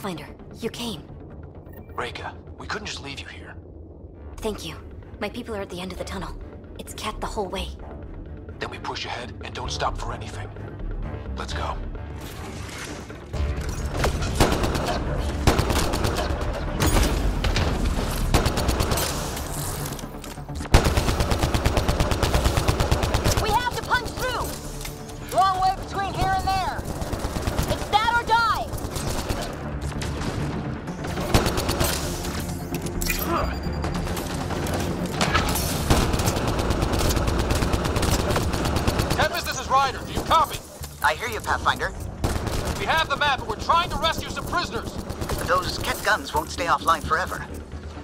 Pathfinder, you came. Reka, we couldn't just leave you here. Thank you. My people are at the end of the tunnel. It's capped the whole way. Then we push ahead and don't stop for anything. Let's go. We have to punch through! Long way between here and there. It's that or die! Tempest, this is Ryder. Do you copy? I hear you, Pathfinder. We have the map, and we're trying to rescue some prisoners. Those Ket guns won't stay offline forever.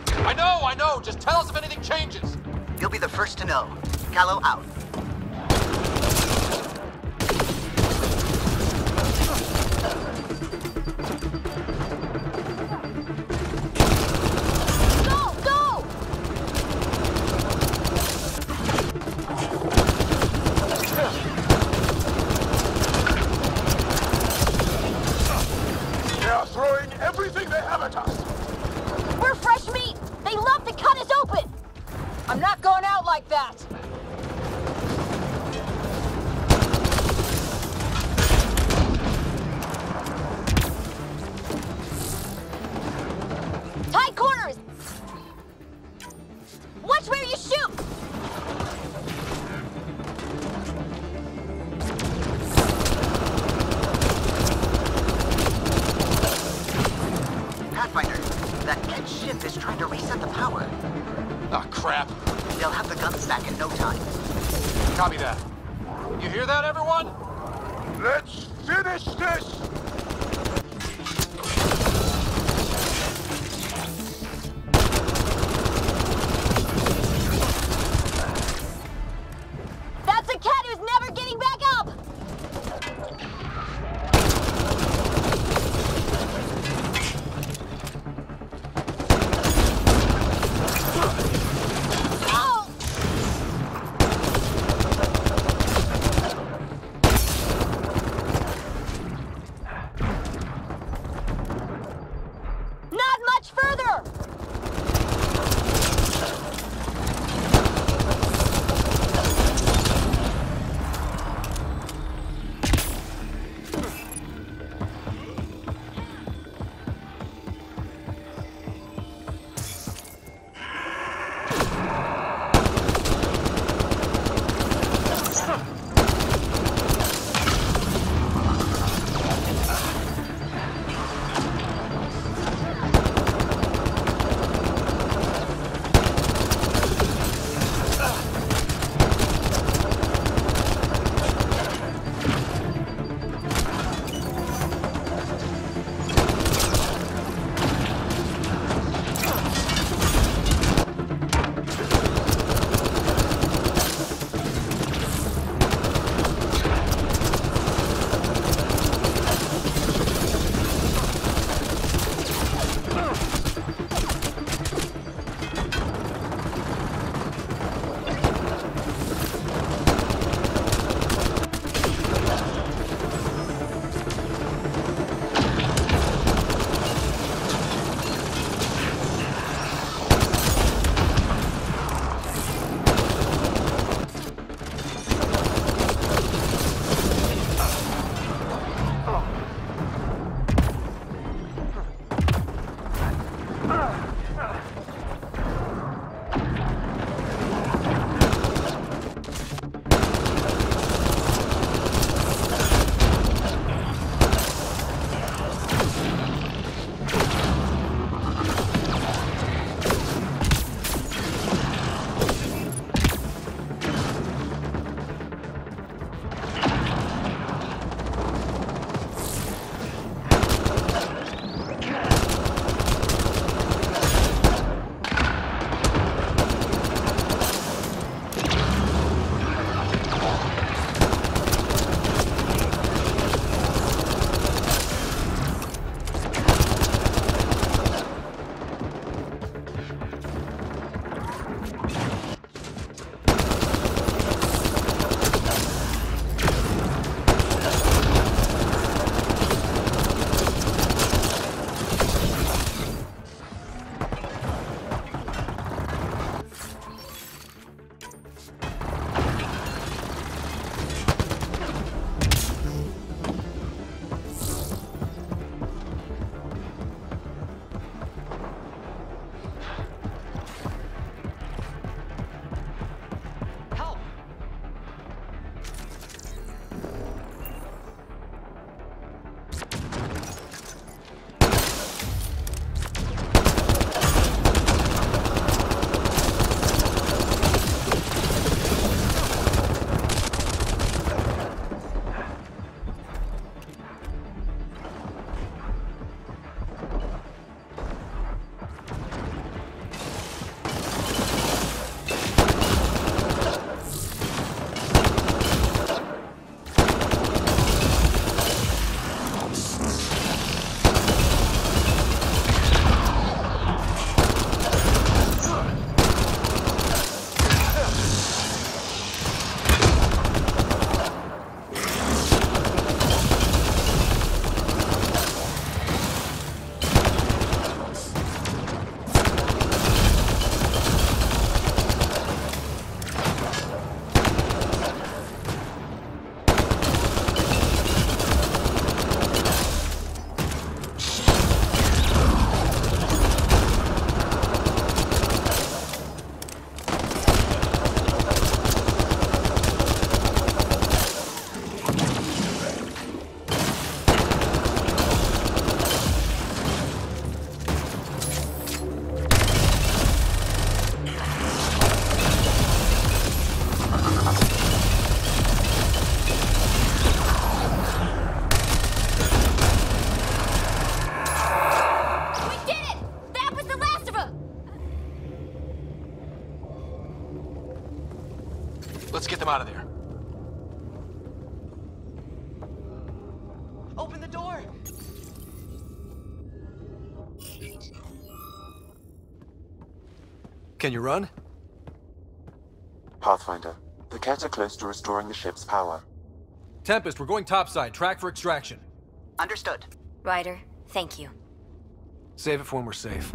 I know. Just tell us if anything changes. You'll be the first to know. Callow out. Copy that. You hear that, everyone? Let's finish this! That's a cat who's never getting back up! door! Can you run? Pathfinder, the Ket are close to restoring the ship's power. Tempest, we're going topside. Track for extraction. Understood. Ryder, thank you. Save it for when we're safe.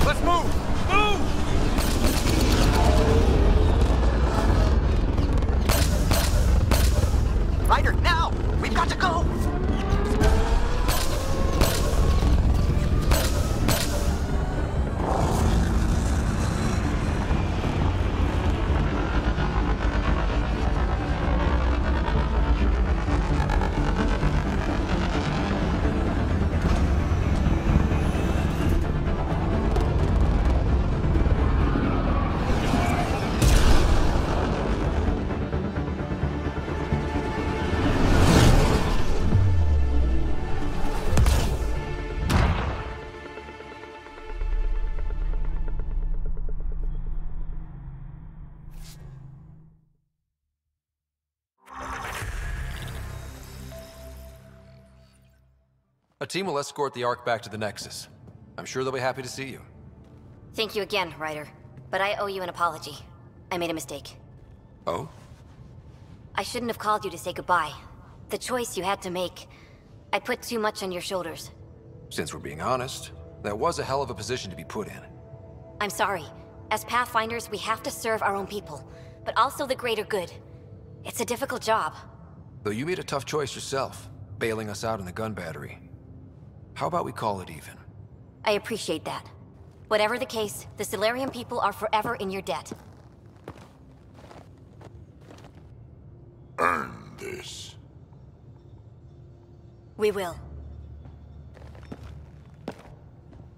Let's move! Move! Ryder, now! We've got to go! A team will escort the Ark back to the Nexus. I'm sure they'll be happy to see you. Thank you again, Ryder. But I owe you an apology. I made a mistake. Oh? I shouldn't have called you to say goodbye. The choice you had to make. I put too much on your shoulders. Since we're being honest, that was a hell of a position to be put in. I'm sorry. As Pathfinders, we have to serve our own people, but also the greater good. It's a difficult job. Though you made a tough choice yourself, bailing us out in the gun battery. How about we call it even? I appreciate that. Whatever the case, the Solarian people are forever in your debt. Earn this. We will.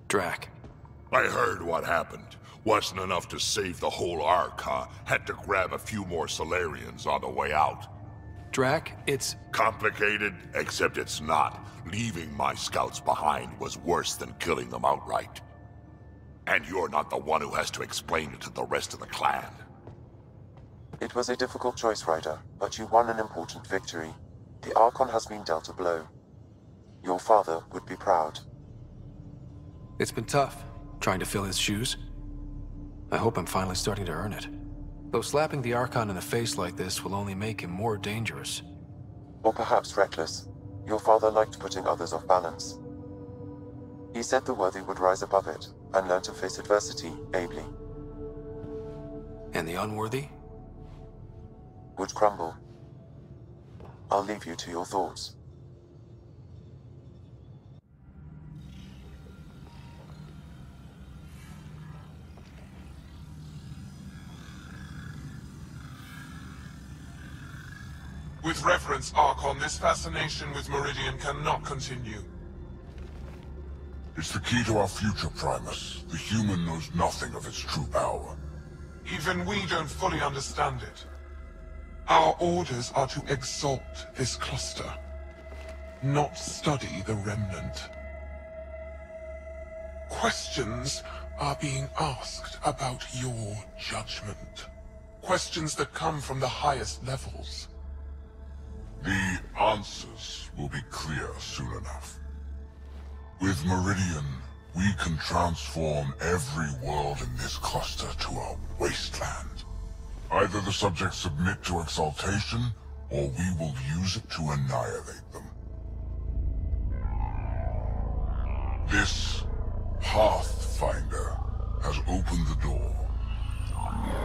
Drac. I heard what happened. Wasn't enough to save the whole Ark, huh? Had to grab a few more Solarians on the way out. Drac, it's... Complicated, except it's not. Leaving my scouts behind was worse than killing them outright. And you're not the one who has to explain it to the rest of the clan. It was a difficult choice, Ryder, but you won an important victory. The Archon has been dealt a blow. Your father would be proud. It's been tough, trying to fill his shoes. I hope I'm finally starting to earn it. Though slapping the Archon in the face like this will only make him more dangerous. Or perhaps reckless. Your father liked putting others off balance. He said the worthy would rise above it, and learn to face adversity ably. And the unworthy? Would crumble. I'll leave you to your thoughts. With reverence, Archon, this fascination with Meridian cannot continue. It's the key to our future, Primus. The human knows nothing of its true power. Even we don't fully understand it. Our orders are to exalt this cluster, not study the remnant. Questions are being asked about your judgment. Questions that come from the highest levels. The answers will be clear soon enough. With Meridian, we can transform every world in this cluster to a wasteland. Either the subjects submit to exaltation, or we will use it to annihilate them. This Pathfinder has opened the door.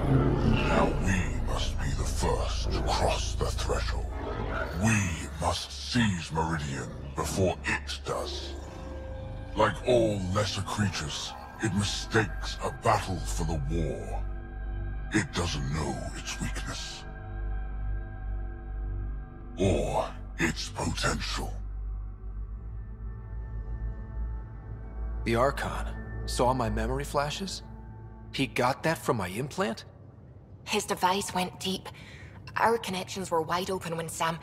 Now we must be the first to cross the threshold. We must seize Meridian before it does. Like all lesser creatures, it mistakes a battle for the war. It doesn't know its weakness. Or its potential. The Archon saw my memory flashes? He got that from my implant? His device went deep. Our connections were wide open when Sam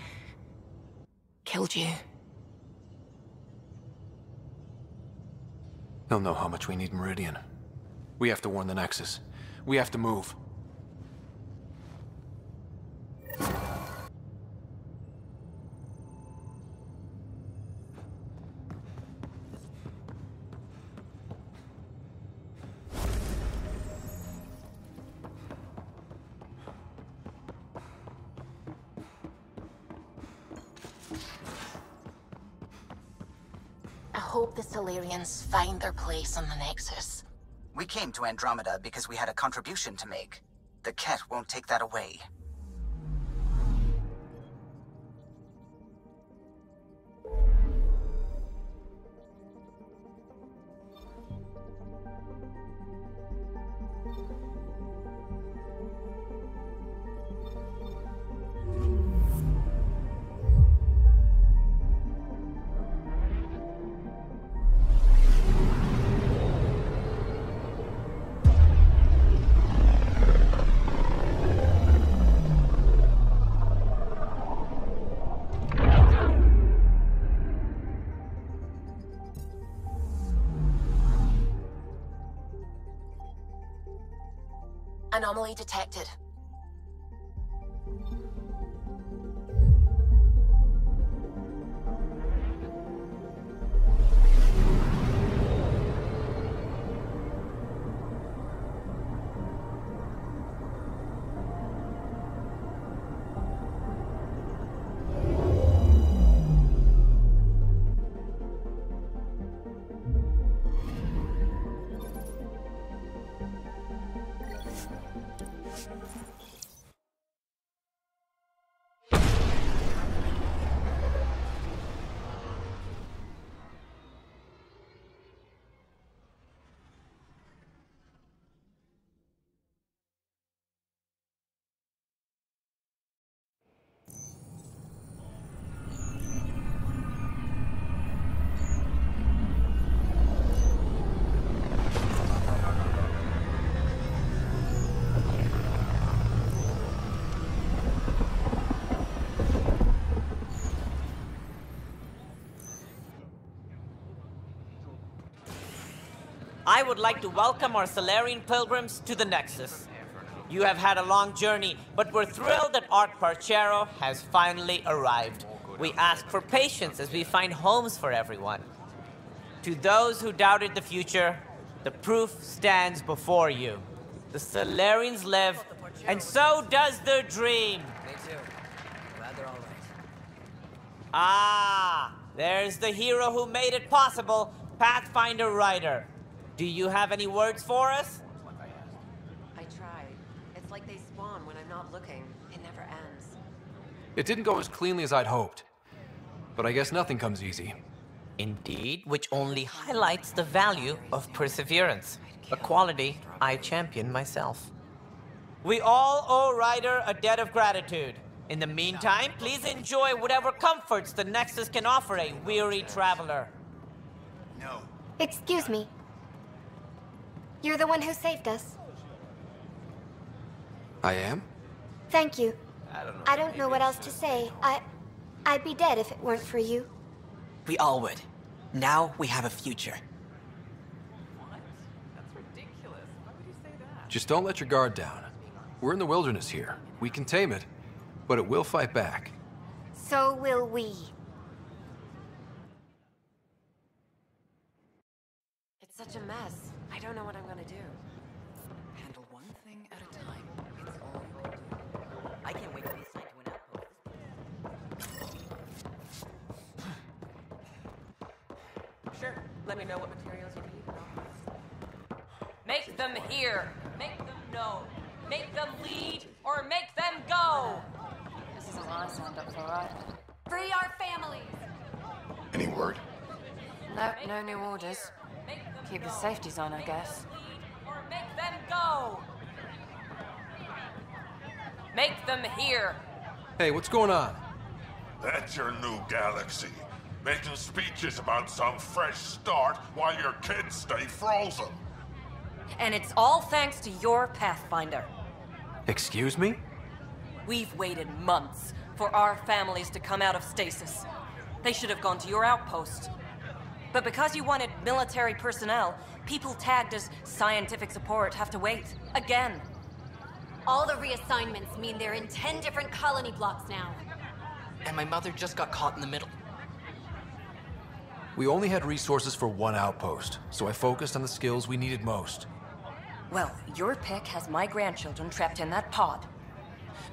killed you. He'll know how much we need Meridian. We have to warn the Nexus. We have to move. I hope the Solarians find their place on the Nexus. We came to Andromeda because we had a contribution to make. The Ket won't take that away. Anomaly detected. I would like to welcome our Solarian pilgrims to the Nexus. You have had a long journey, but we're thrilled that Art Parchero has finally arrived. We ask for patience as we find homes for everyone. To those who doubted the future, the proof stands before you. The Solarians live, and so does their dream. Me too. Glad they're all right. Ah, there's the hero who made it possible, Pathfinder Ryder. Do you have any words for us? I tried. It's like they spawn when I'm not looking. It never ends. It didn't go as cleanly as I'd hoped. But I guess nothing comes easy. Indeed, which only highlights the value of perseverance, a quality I champion myself. We all owe Ryder a debt of gratitude. In the meantime, please enjoy whatever comforts the Nexus can offer a weary traveler. No. Excuse me. You're the one who saved us. I am? Thank you. I don't know what else to say. I'd be dead if it weren't for you. We all would. Now we have a future. What? That's ridiculous. Why would you say that? Just don't let your guard down. We're in the wilderness here. We can tame it, but it will fight back. So will we. It's such a mess. I don't know what I'm gonna do. Handle one thing at a time. It's all you can do. I can't wait to be assigned to an outpost. Sure. Let me know what materials you need. and Make them hear. Make them know. Make them lead or make them go. This isn't what I signed up for, right? Free our families! Any word? No, no new orders. Keep the safeties on, I guess. Or make them go. Make them hear. Hey, what's going on? That's your new galaxy. Making speeches about some fresh start while your kids stay frozen. And it's all thanks to your Pathfinder. Excuse me? We've waited months for our families to come out of stasis. They should have gone to your outpost. But because you wanted military personnel, people tagged as scientific support have to wait. Again. All the reassignments mean they're in 10 different colony blocks now. And my mother just got caught in the middle. We only had resources for one outpost, so I focused on the skills we needed most. Well, your pick has my grandchildren trapped in that pod.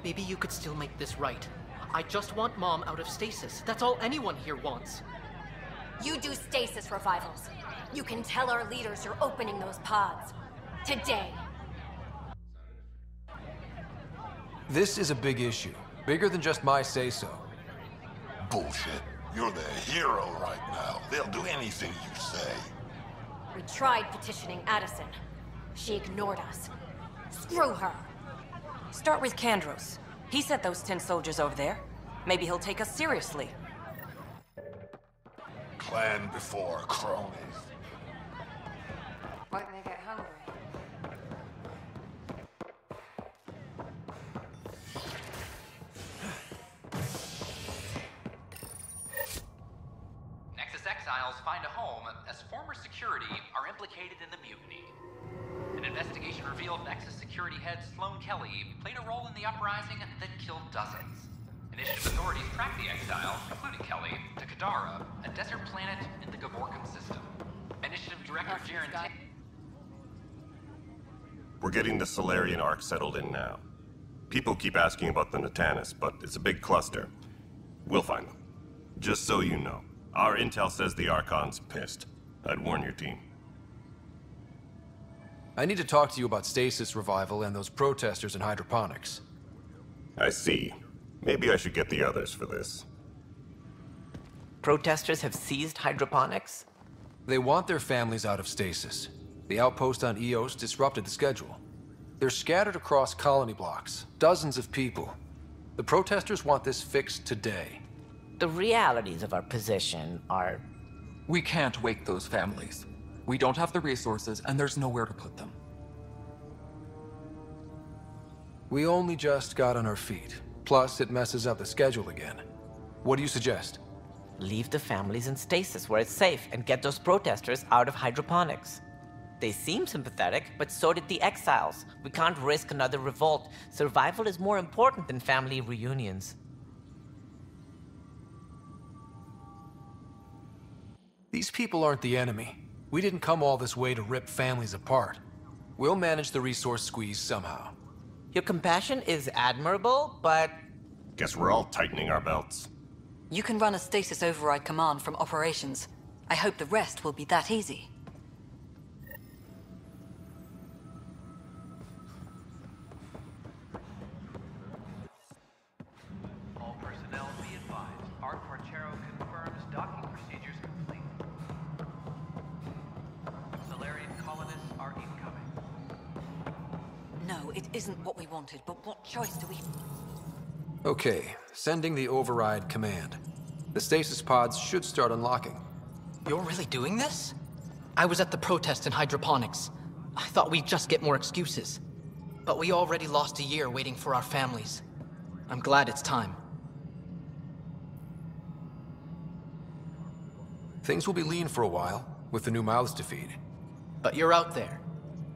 Maybe you could still make this right. I just want Mom out of stasis. That's all anyone here wants. You do stasis revivals. You can tell our leaders you're opening those pods. Today. This is a big issue. Bigger than just my say-so. Bullshit. You're the hero right now. They'll do anything you say. We tried petitioning Addison. She ignored us. Screw her. Start with Kandros. He sent those 10 soldiers over there. Maybe he'll take us seriously. Clan before cronies. Why don't they get hungry? Nexus exiles find a home as former security are implicated in the mutiny. An investigation revealed Nexus security head Sloan Kelly played a role in the uprising that killed dozens. Initiative authorities tracked the exiles, including Kelly, to Kadara, a desert planet in the Gavorkan system. Initiative Director Jaren Tate. We're getting the Solarian Ark settled in now. People keep asking about the Natanis, but it's a big cluster. We'll find them. Just so you know, our intel says the Archon's pissed. I'd warn your team. I need to talk to you about stasis revival and those protesters in hydroponics. I see. Maybe I should get the others for this. Protesters have seized hydroponics? They want their families out of stasis. The outpost on Eos disrupted the schedule. They're scattered across colony blocks, dozens of people. The protesters want this fixed today. The realities of our position are... We can't wake those families. We don't have the resources, and there's nowhere to put them. We only just got on our feet. Plus, it messes up the schedule again. What do you suggest? Leave the families in stasis where it's safe and get those protesters out of hydroponics. They seem sympathetic, but so did the exiles. We can't risk another revolt. Survival is more important than family reunions. These people aren't the enemy. We didn't come all this way to rip families apart. We'll manage the resource squeeze somehow. Your compassion is admirable, but... Guess we're all tightening our belts. You can run a stasis override command from operations. I hope the rest will be that easy. All personnel be advised. Art Marchero confirms docking procedures complete. Solarian colonists are incoming. No, it isn't what we wanted, but what choice do we... Okay, sending the override command. The stasis pods should start unlocking. You're really doing this? I was at the protest in hydroponics. I thought we'd just get more excuses. But we already lost a year waiting for our families. I'm glad it's time. Things will be lean for a while, with the new mouths to feed. But you're out there.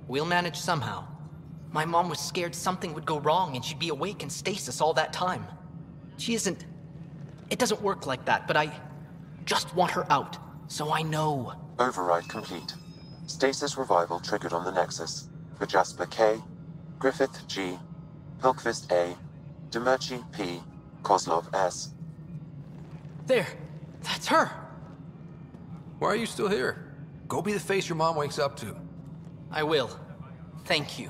We'll manage somehow. My mom was scared something would go wrong and she'd be awake in stasis all that time. She isn't... It doesn't work like that, but I just want her out, so I know. Override complete. Stasis revival triggered on the Nexus. For Jasper K, Griffith G, Pilkvist A, Demerchi P, Kozlov S. There! That's her! Why are you still here? Go be the face your mom wakes up to. I will. Thank you.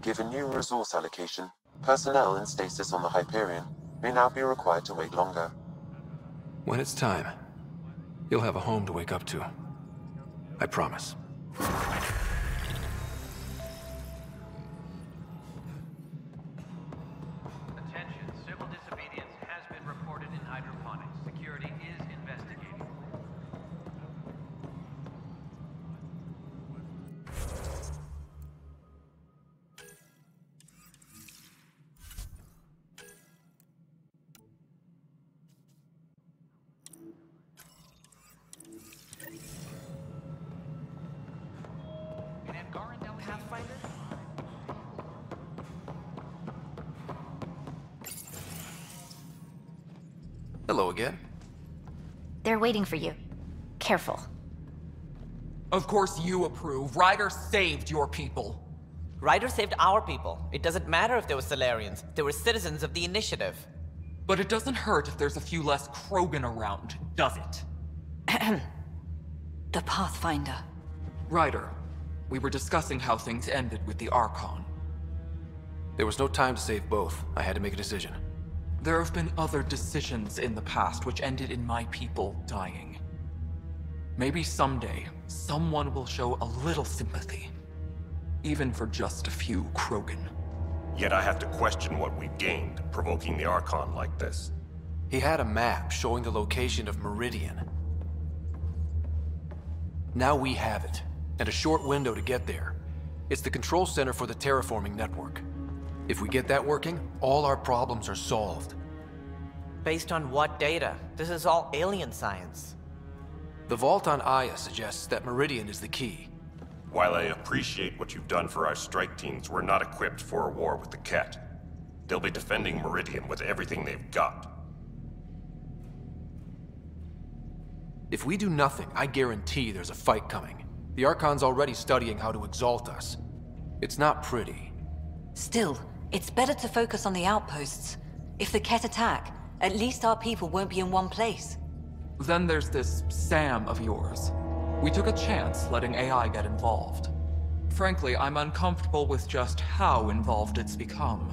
Given new resource allocation, personnel in stasis on the Hyperion may now be required to wait longer. When it's time, you'll have a home to wake up to. I promise. Attention, civil disobedience has been reported in hydroponics. Security is investigating. Hello again. They're waiting for you. Careful. Of course you approve. Ryder saved your people. Ryder saved our people. It doesn't matter if they were Salarians. They were citizens of the Initiative. But it doesn't hurt if there's a few less Krogan around, does it? The Pathfinder. Ryder, we were discussing how things ended with the Archon. There was no time to save both. I had to make a decision. There have been other decisions in the past which ended in my people dying. Maybe someday, someone will show a little sympathy. Even for just a few Krogan. Yet I have to question what we've gained, provoking the Archon like this. He had a map showing the location of Meridian. Now we have it, and a short window to get there. It's the control center for the terraforming network. If we get that working, all our problems are solved. Based on what data? This is all alien science. The vault on Aya suggests that Meridian is the key. While I appreciate what you've done for our strike teams, we're not equipped for a war with the Ket. They'll be defending Meridian with everything they've got. If we do nothing, I guarantee there's a fight coming. The Archon's already studying how to exalt us. It's not pretty. Still, it's better to focus on the outposts. If the Ket attack, at least our people won't be in one place. Then there's this Sam of yours. We took a chance letting AI get involved. Frankly, I'm uncomfortable with just how involved it's become.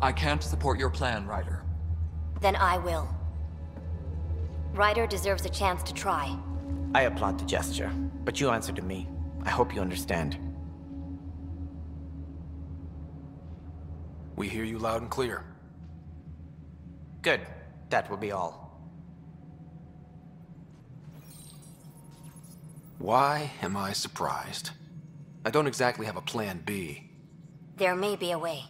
I can't support your plan, Ryder. Then I will. Ryder deserves a chance to try. I applaud the gesture, but you answer to me. I hope you understand. We hear you loud and clear. Good. That will be all. Why am I surprised? I don't exactly have a plan B. There may be a way.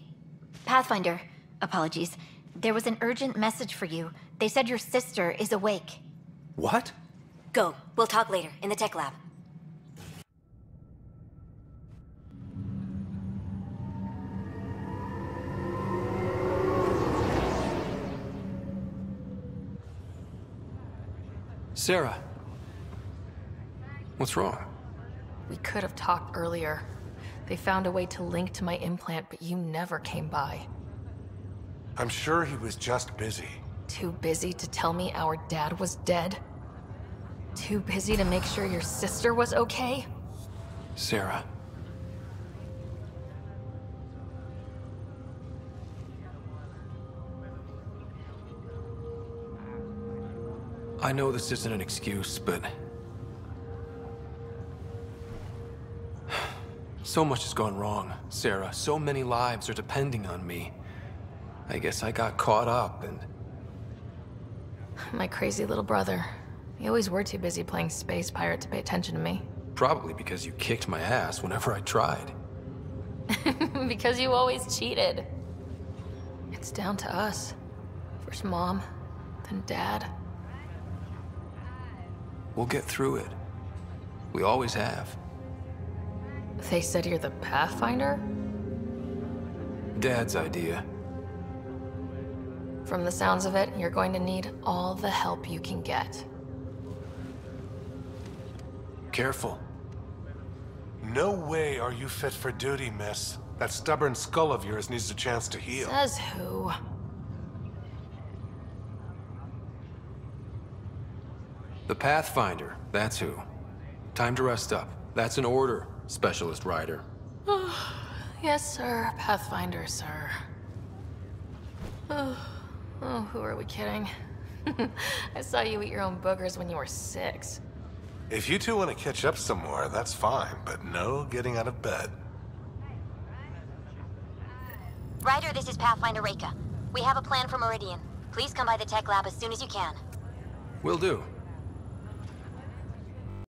Pathfinder, apologies. There was an urgent message for you. They said your sister is awake. What? Go. We'll talk later, in the tech lab. Sarah. What's wrong? We could have talked earlier. They found a way to link to my implant, but you never came by. I'm sure he was just busy. Too busy to tell me our dad was dead? Too busy to make sure your sister was okay? Sarah. I know this isn't an excuse, but... so much has gone wrong, Sarah. So many lives are depending on me. I guess I got caught up and... My crazy little brother. You always were too busy playing space pirate to pay attention to me. Probably because you kicked my ass whenever I tried. Because you always cheated. It's down to us. First Mom, then Dad. We'll get through it. We always have. They said you're the Pathfinder? Dad's idea. From the sounds of it, you're going to need all the help you can get. Careful. No way are you fit for duty, miss. That stubborn skull of yours needs a chance to heal. Says who? The Pathfinder, that's who. Time to rest up. That's an order, Specialist Ryder. Yes, sir. Pathfinder, sir. Oh, who are we kidding? I saw you eat your own boogers when you were 6. If you two want to catch up some more, that's fine, but no getting out of bed. Ryder, this is Pathfinder Reika. We have a plan for Meridian. Please come by the tech lab as soon as you can. Will do.